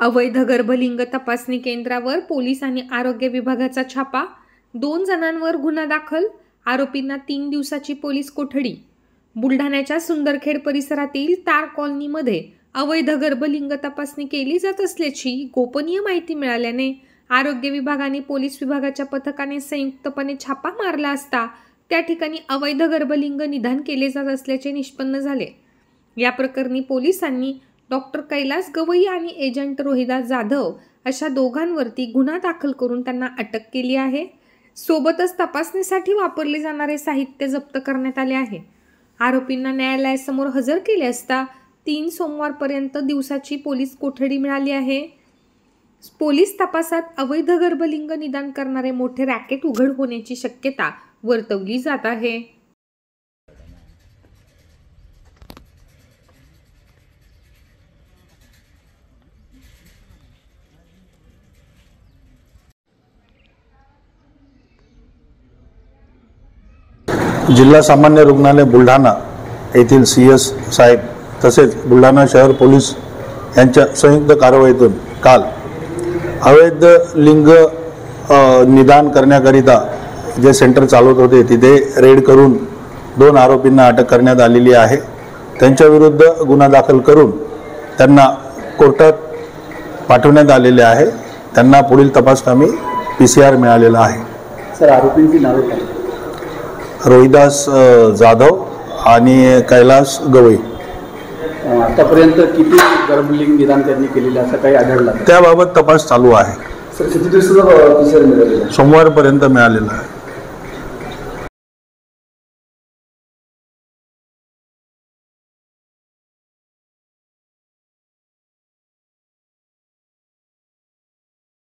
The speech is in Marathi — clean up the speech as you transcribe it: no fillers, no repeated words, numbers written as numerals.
अवैध गर्भलिंग तपासणी केंद्रावर पोलीस आणि आरोग्य विभागाचा छापा। 2 जणांवर गुन्हा दाखल। आरोपींना 3 दिवसाची पोलीस कोठडी। बुलढाण्याच्या सुंदरखेड परिसरातील तार कॉलनीमध्ये अवैध गर्भलिंग तपासणी केली जात असल्याची गोपनीय माहिती मिळाल्याने आरोग्य विभाग आणि पोलीस विभागाच्या पथकाने संयुक्तपणे छापा मारला असता त्या ठिकाणी अवैध गर्भलिंग निदान केले जात असल्याचे निष्पन्न झाले। या प्रकरणी पोलिसांनी डॉक्टर कैलास गवई आणि एजंट रोहिदास जाधव अशा दोघांवरती गुन्हा दाखल करून त्यांना अटक केली आहे। सोबतच तपासणीसाठी वापरले जाणारे साहित्य जप्त करण्यात आले आहे। आरोपींना न्यायालयासमोर हजर केले असता 3 सोमवारपर्यंत दिवसाची पोलीस कोठडी मिळाली आहे। पोलीस तपासात अवैध गर्भलिंग निदान करणारे मोठे रॅकेट उघड होण्याची शक्यता वर्तवली जात आहे। जिल्हा सामान्य रुग्णालय बुलढाणा येथील CS साहेब तसेच बुलढाणा शहर पोलीस यांच्या संयुक्त कारवाईतून काल अवैध लिंग निदान करण्याकरिता जे सेंटर चालवत होते तिथे रेड करून 2 आरोपींना अटक करण्यात आलेली आहे। त्यांच्याविरुद्ध गुन्हा दाखल करून त्यांना कोर्टात पाठवण्यात आलेले आहे। त्यांना पुढील तपासकामी PCR मिळालेला आहे। सर, आरोपींची नावे काय? रोहिदास जाधव आणि कैलास गवई। आतापर्यंत किती गर्भलिंग निदान त्यांनी केलेले असं काही आढळलं? त्याबाबत तपास चालू आहे। सर, किती दिवसाचा PCR मिळालेला? सोमवारपर्यंत मिळालेला आहे।